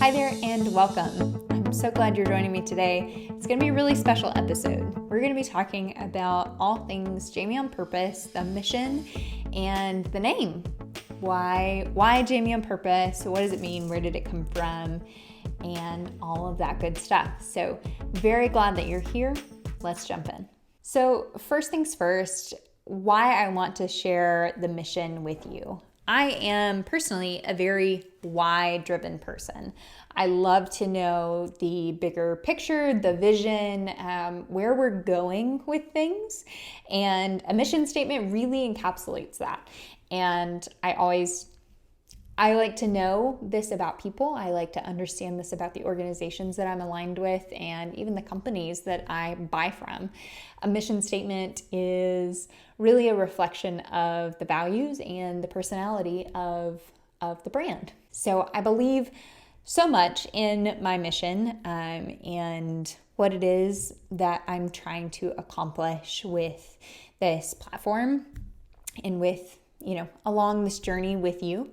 Hi there and welcome. I'm so glad you're joining me today. It's going to be a really special episode. We're going to be talking about all things Jamie on Purpose, the mission, and the name. Why Jamie on Purpose? What does it mean? Where did it come from? And all of that good stuff. So very glad that you're here. Let's jump in. So first things first, why I want to share the mission with you. I am personally a very why-driven person. I love to know the bigger picture, the vision, where we're going with things, and a mission statement really encapsulates that. And I like to know this about people. I like to understand this about the organizations that I'm aligned with and even the companies that I buy from. A mission statement is really a reflection of the values and the personality of the brand. So I believe so much in my mission and what it is that I'm trying to accomplish with this platform and with, along this journey with you.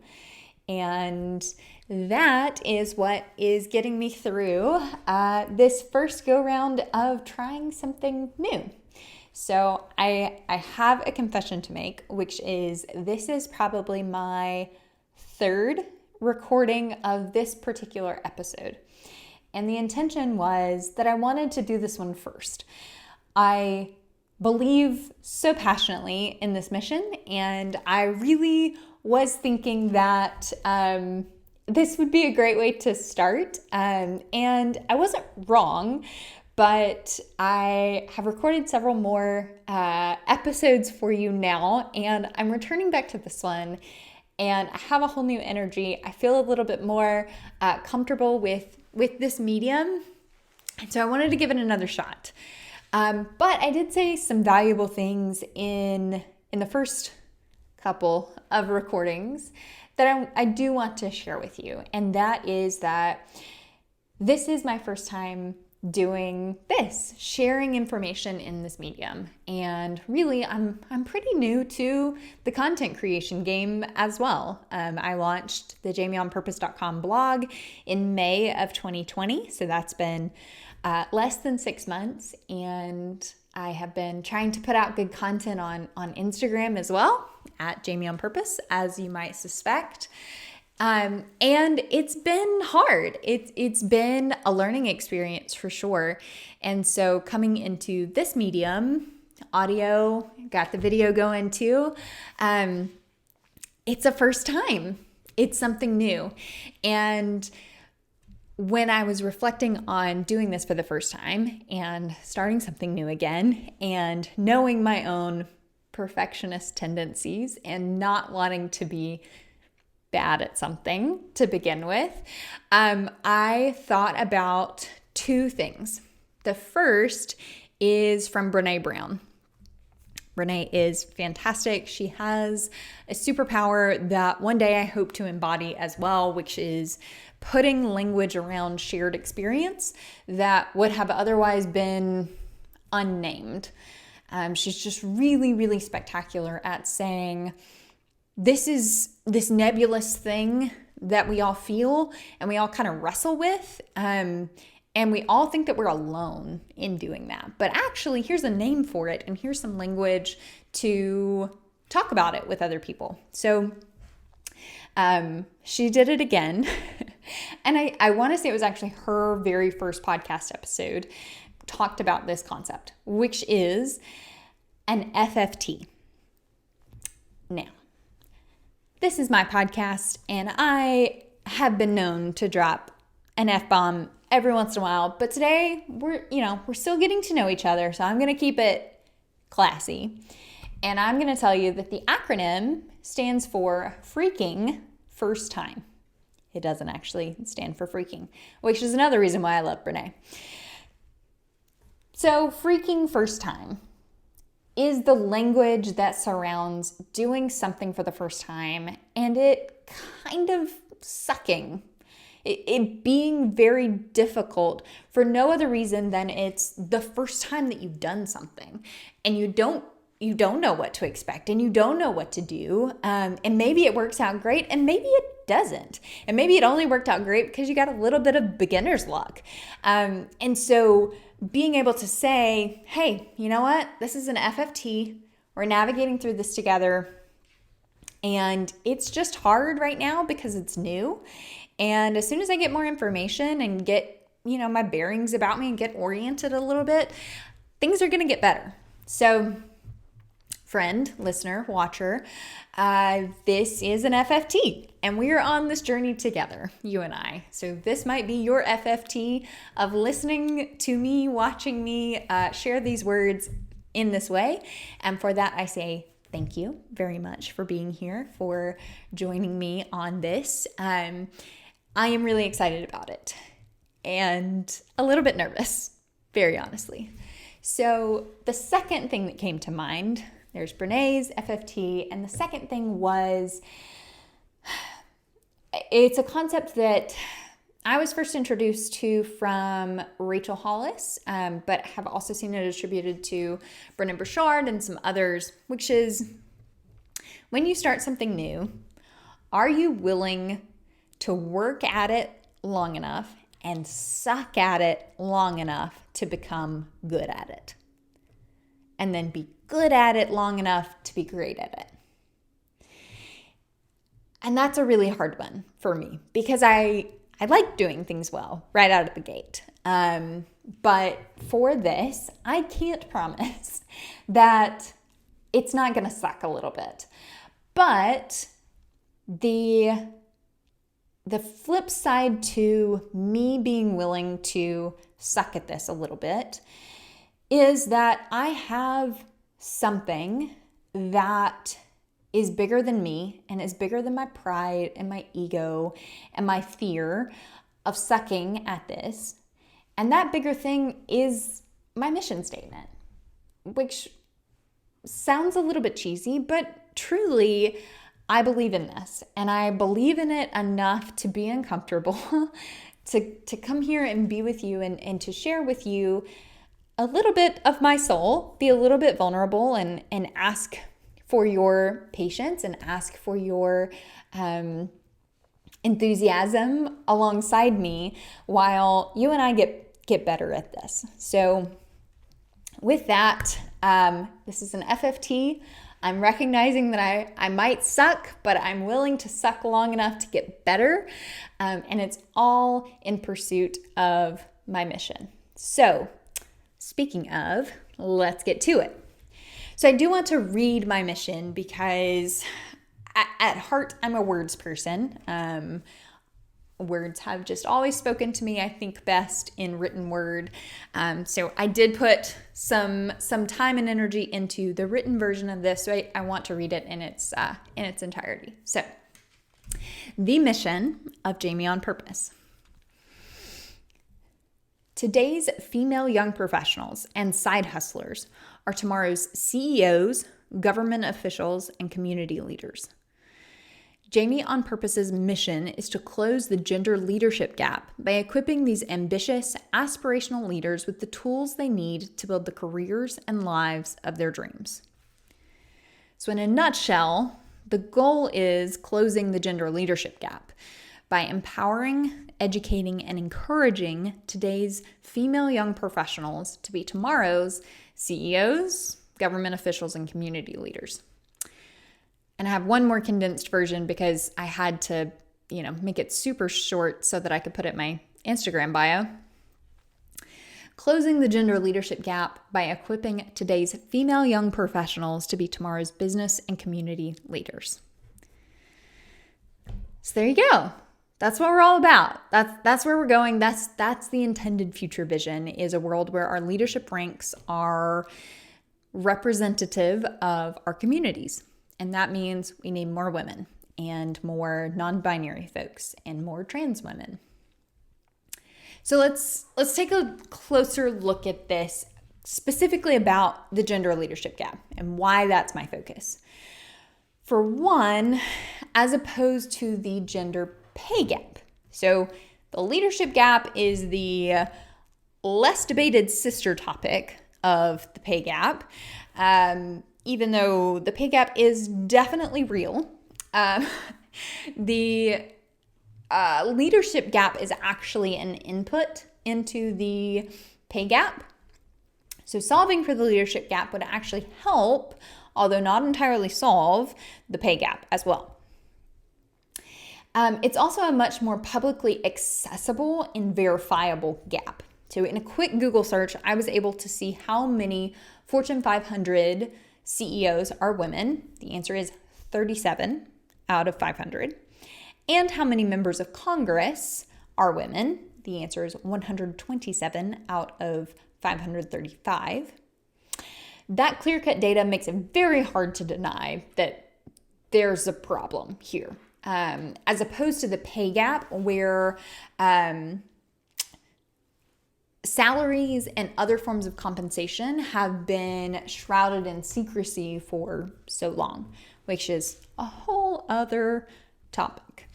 And that is what is getting me through this first go round of trying something new. So I have a confession to make, which is this is probably my third recording of this particular episode. And the intention was that I wanted to do this one first. I believe so passionately in this mission, and I really was thinking that this would be a great way to start. And I wasn't wrong, but I have recorded several more episodes for you now, and I'm returning back to this one, and I have a whole new energy. I feel a little bit more comfortable with this medium, and so I wanted to give it another shot. But I did say some valuable things in the first couple of recordings that I do want to share with you. And that is that this is my first time doing this, sharing information in this medium. And really, I'm pretty new to the content creation game as well. I launched the jamieonpurpose.com blog in May of 2020. So that's been less than 6 months. And I have been trying to put out good content on Instagram as well, at Jamie on Purpose, as you might suspect. And it's been hard. It's been a learning experience for sure. And so coming into this medium, audio, got the video going too, it's a first time. It's something new. And when I was reflecting on doing this for the first time and starting something new again and knowing my own perfectionist tendencies and not wanting to be bad at something to begin with, I thought about two things. The first is from Brené Brown. Brené is fantastic. She has a superpower that one day I hope to embody as well, which is putting language around shared experience that would have otherwise been unnamed. She's just really, really spectacular at saying, this is this nebulous thing that we all feel and we all kind of wrestle with. And we all think that we're alone in doing that. But actually, here's a name for it, and here's some language to talk about it with other people. So she did it again. And I want to say it was actually her very first podcast episode talked about this concept, which is an FFT. Now, this is my podcast, and I have been known to drop an F-bomb every once in a while, but today we're still getting to know each other, so I'm going to keep it classy. And I'm going to tell you that the acronym stands for freaking first time. It doesn't actually stand for freaking, which is another reason why I love Brené. So freaking first time is the language that surrounds doing something for the first time and it kind of sucking. It being very difficult for no other reason than it's the first time that you've done something and you don't know what to expect and you don't know what to do. And maybe it works out great and maybe it doesn't. And maybe it only worked out great because you got a little bit of beginner's luck. And so being able to say, hey, you know what? This is an FFT. We're navigating through this together. And it's just hard right now because it's new. And as soon as I get more information and get, my bearings about me and get oriented a little bit, things are going to get better. So friend, listener, watcher, this is an FFT and we are on this journey together, you and I. So this might be your FFT of listening to me, watching me share these words in this way. And for that, I say thank you very much for being here, for joining me on this. I am really excited about it and a little bit nervous, very honestly. So the second thing that came to mind, there's Brené's FFT, and the second thing was, it's a concept that I was first introduced to from Rachel Hollis, but have also seen it attributed to Brendon Burchard and some others, which is when you start something new, are you willing to work at it long enough and suck at it long enough to become good at it? And then be good at it long enough to be great at it. And that's a really hard one for me because I like doing things well right out of the gate. But for this, I can't promise that it's not going to suck a little bit. But the flip side to me being willing to suck at this a little bit is that I have something that is bigger than me and is bigger than my pride and my ego and my fear of sucking at this. And that bigger thing is my mission statement, which sounds a little bit cheesy, but truly I believe in this and I believe in it enough to be uncomfortable, to come here and be with you and to share with you a little bit of my soul, be a little bit vulnerable and ask for your patience and ask for your enthusiasm alongside me while you and I get better at this. So with that, this is an FFT. I'm recognizing that I might suck, but I'm willing to suck long enough to get better. And it's all in pursuit of my mission. So speaking of, let's get to it. So I do want to read my mission because at heart, I'm a words person. Words have just always spoken to me, I think, best in written word. So I did put some time and energy into the written version of this. So I want to read it in its entirety. So the mission of Jamie on Purpose. Today's female young professionals and side hustlers are tomorrow's CEOs, government officials, and community leaders. Jamie on Purpose's mission is to close the gender leadership gap by equipping these ambitious, aspirational leaders with the tools they need to build the careers and lives of their dreams. So in a nutshell, the goal is closing the gender leadership gap by empowering, educating, and encouraging today's female young professionals to be tomorrow's CEOs, government officials, and community leaders. And I have one more condensed version because I had to, make it super short so that I could put it in my Instagram bio. Closing the gender leadership gap by equipping today's female young professionals to be tomorrow's business and community leaders. So there you go. That's what we're all about. That's where we're going. That's the intended future vision, is a world where our leadership ranks are representative of our communities. And that means we need more women and more non-binary folks and more trans women. So let's take a closer look at this, specifically about the gender leadership gap and why that's my focus. For one, as opposed to the gender pay gap. So the leadership gap is the less debated sister topic of the pay gap. Even though the pay gap is definitely real, the leadership gap is actually an input into the pay gap. So solving for the leadership gap would actually help, although not entirely solve, the pay gap as well. It's also a much more publicly accessible and verifiable gap. So in a quick Google search, I was able to see how many Fortune 500 CEOs are women. The answer is 37 out of 500. And how many members of Congress are women? The answer is 127 out of 535. That clear-cut data makes it very hard to deny that there's a problem here. As opposed to the pay gap where salaries and other forms of compensation have been shrouded in secrecy for so long, which is a whole other topic.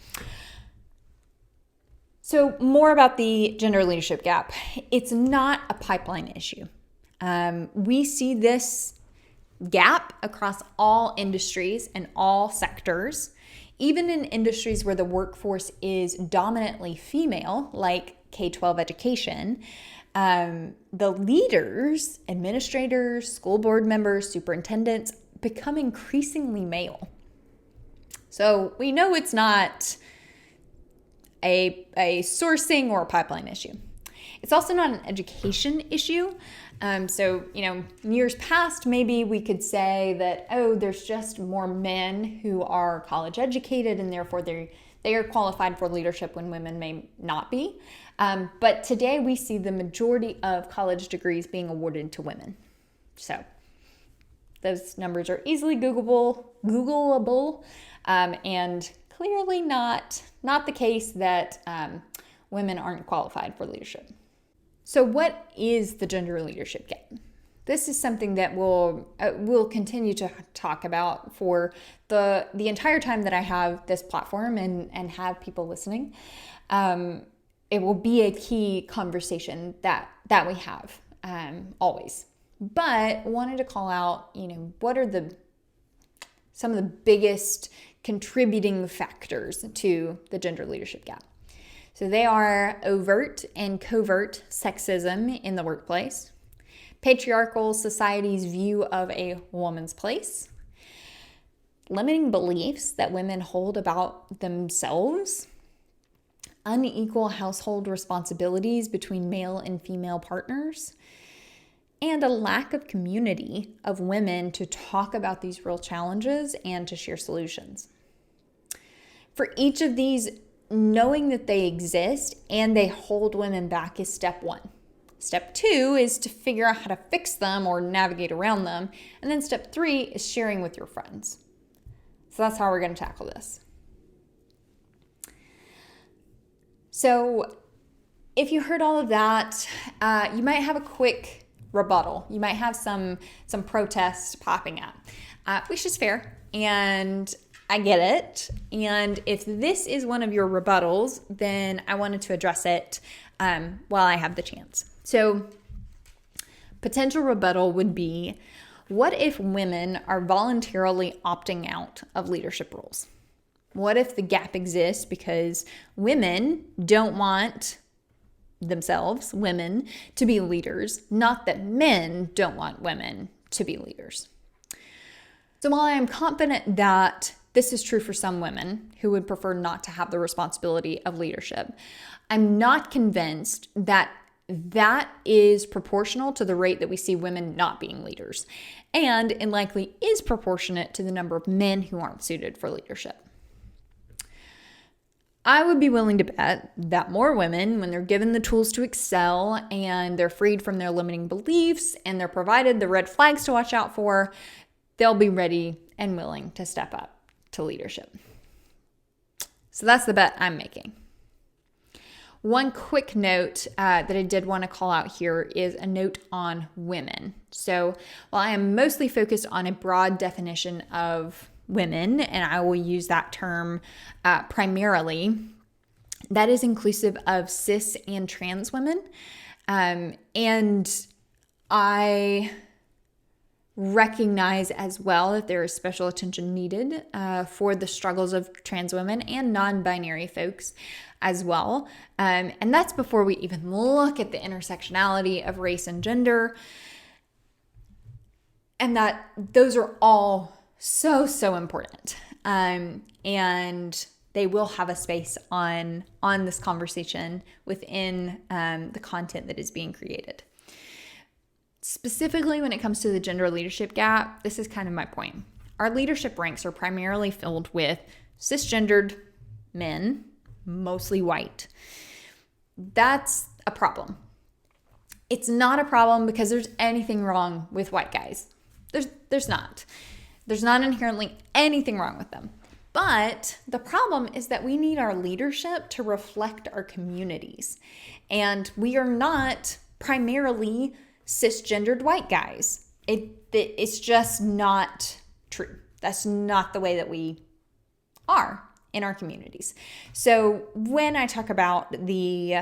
So more about the gender leadership gap. It's not a pipeline issue. We see this gap across all industries and all sectors, even in industries where the workforce is dominantly female, like K-12 education. The leaders, administrators, school board members, superintendents become increasingly male. So we know it's not a sourcing or a pipeline issue. It's also not an education issue. So, in years past, maybe we could say that, there's just more men who are college educated and therefore they are qualified for leadership when women may not be. But today we see the majority of college degrees being awarded to women. So those numbers are easily Googleable, and clearly not the case that women aren't qualified for leadership. So what is the gender leadership gap? This is something that we'll continue to talk about for the entire time that I have this platform and have people listening. It will be a key conversation that we have always. But wanted to call out, what are some of the biggest contributing factors to the gender leadership gap? So they are overt and covert sexism in the workplace, patriarchal society's view of a woman's place, limiting beliefs that women hold about themselves, unequal household responsibilities between male and female partners, and a lack of community of women to talk about these real challenges and to share solutions. For each of these, knowing that they exist and they hold women back is step one. Step two is to figure out how to fix them or navigate around them. And then step three is sharing with your friends. So that's how we're going to tackle this. So if you heard all of that, you might have a quick rebuttal. You might have some protests popping up, which is fair. And I get it. And if this is one of your rebuttals, then I wanted to address it while I have the chance. So potential rebuttal would be, what if women are voluntarily opting out of leadership roles? What if the gap exists because women don't want themselves, women, to be leaders, not that men don't want women to be leaders? So while I am confident that this is true for some women who would prefer not to have the responsibility of leadership, I'm not convinced that that is proportional to the rate that we see women not being leaders, and likely is proportionate to the number of men who aren't suited for leadership. I would be willing to bet that more women, when they're given the tools to excel and they're freed from their limiting beliefs and they're provided the red flags to watch out for, they'll be ready and willing to step up to leadership. So that's the bet I'm making. One quick note that I did want to call out here is a note on women. So while I am mostly focused on a broad definition of women, and I will use that term primarily, that is inclusive of cis and trans women. And I recognize as well that there is special attention needed for the struggles of trans women and non-binary folks. as well. And that's before we even look at the intersectionality of race and gender. And that those are all so important. And they will have a space on this conversation within the content that is being created. Specifically, when it comes to the gender leadership gap, this is kind of my point. Our leadership ranks are primarily filled with cisgendered men, mostly white. That's a problem. It's not a problem because there's anything wrong with white guys. There's not. There's not inherently anything wrong with them. But the problem is that we need our leadership to reflect our communities. And we are not primarily cisgendered white guys. It's just not true. That's not the way that we are in our communities. So when I talk about the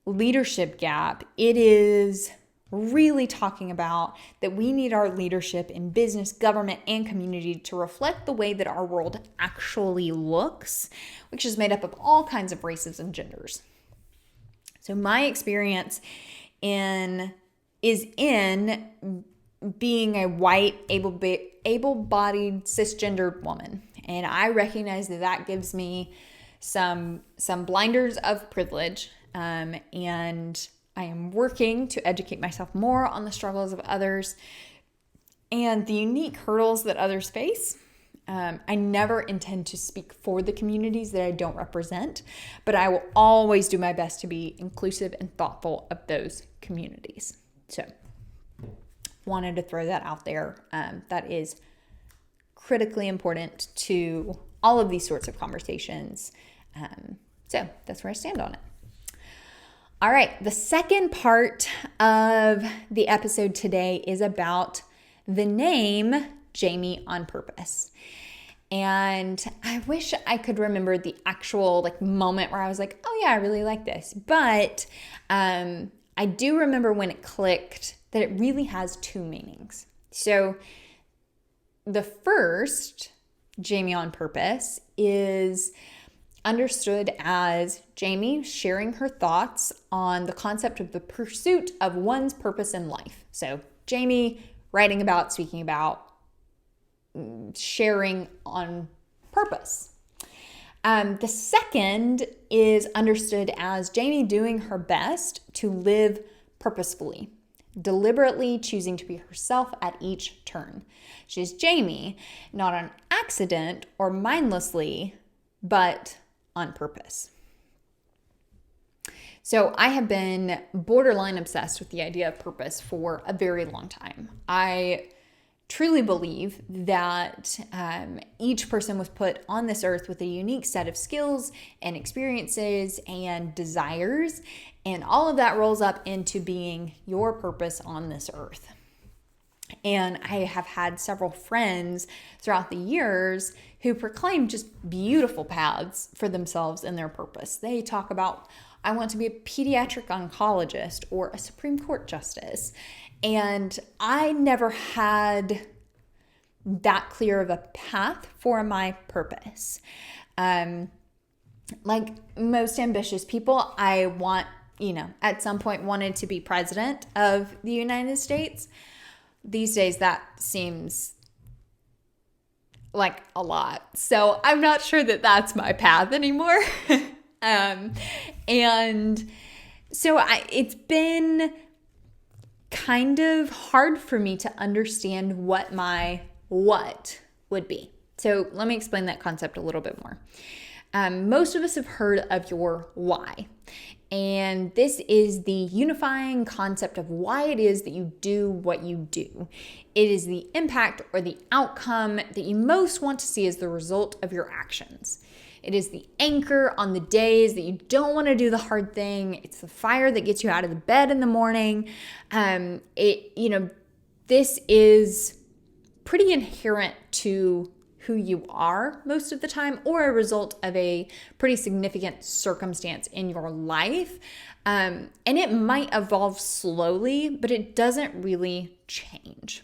leadership gap, it is really talking about that we need our leadership in business, government, and community to reflect the way that our world actually looks, which is made up of all kinds of races and genders. So my experience is in being a white, able-bodied, cisgendered woman. And I recognize that gives me some blinders of privilege. And I am working to educate myself more on the struggles of others and the unique hurdles that others face. I never intend to speak for the communities that I don't represent, but I will always do my best to be inclusive and thoughtful of those communities. So, wanted to throw that out there. That is critically important to all of these sorts of conversations. So, that's where I stand on it. All right, the second part of the episode today is about the name Jamie on Purpose. And I wish I could remember the actual moment where I was like, oh yeah, I really like this. But I do remember when it clicked that it really has two meanings. So the first, Jamie on Purpose, is understood as Jamie sharing her thoughts on the concept of the pursuit of one's purpose in life. So Jamie writing about, speaking about, sharing on purpose. The second is understood as Jamie doing her best to live purposefully, deliberately choosing to be herself at each turn. She's Jamie, not on accident or mindlessly, but on purpose. So I have been borderline obsessed with the idea of purpose for a very long time. I truly believe that each person was put on this earth with a unique set of skills and experiences and desires, and all of that rolls up into being your purpose on this earth. And I have had several friends throughout the years who proclaim just beautiful paths for themselves and their purpose. They talk about, I want to be a pediatric oncologist or a Supreme Court justice. And I never had that clear of a path for my purpose. Like most ambitious people, I at some point wanted to be president of the United States. These days, that seems like a lot. So I'm not sure that that's my path anymore. And so it's been kind of hard for me to understand what my what would be. So let me explain that concept a little bit more. Most of us have heard of your why. And this is the unifying concept of why it is that you do what you do. It is the impact or the outcome that you most want to see as the result of your actions. It is the anchor on the days that you don't want to do the hard thing. It's the fire that gets you out of the bed in the morning. This is pretty inherent to who you are most of the time, or a result of a pretty significant circumstance in your life. And it might evolve slowly, but it doesn't really change.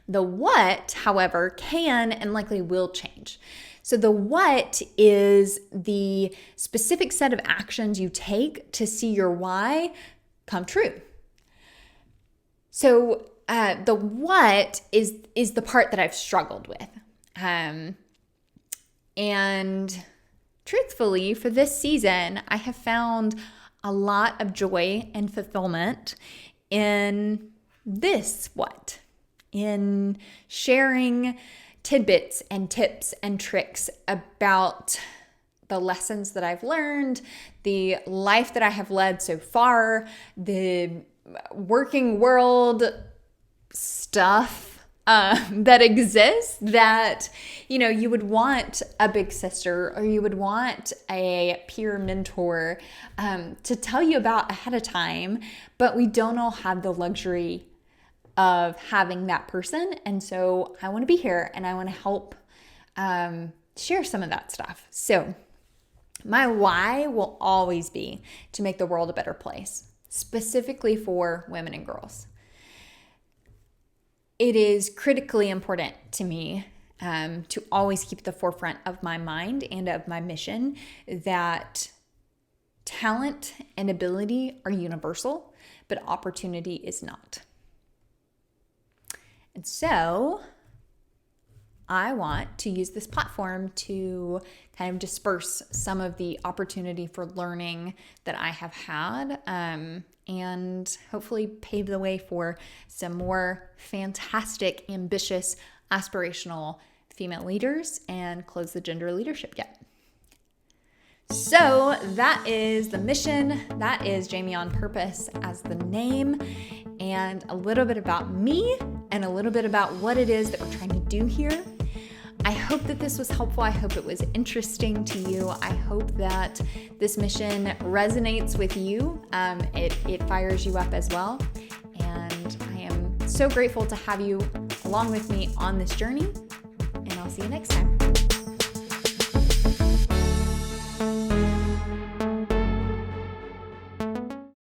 The what, however, can and likely will change. So the what is the specific set of actions you take to see your why come true. So the what is the part that I've struggled with. And truthfully, for this season, I have found a lot of joy and fulfillment in this what? In sharing tidbits and tips and tricks about the lessons that I've learned, the life that I have led so far, the working world stuff that exists that, you would want a big sister or you would want a peer mentor to tell you about ahead of time, but we don't all have the luxury of having that person. And so I want to be here and I want to help share some of that stuff. So my why will always be to make the world a better place, specifically for women and girls. It is critically important to me to always keep at the forefront of my mind and of my mission that talent and ability are universal, but opportunity is not. And so I want to use this platform to kind of disperse some of the opportunity for learning that I have had, and hopefully pave the way for some more fantastic, ambitious, aspirational female leaders and close the gender leadership gap. So that is the mission. That is Jamie on Purpose as the name, and a little bit about me and a little bit about what it is that we're trying to do here. I hope that this was helpful. I hope it was interesting to you. I hope that this mission resonates with you. It fires you up as well. And I am so grateful to have you along with me on this journey. And I'll see you next time.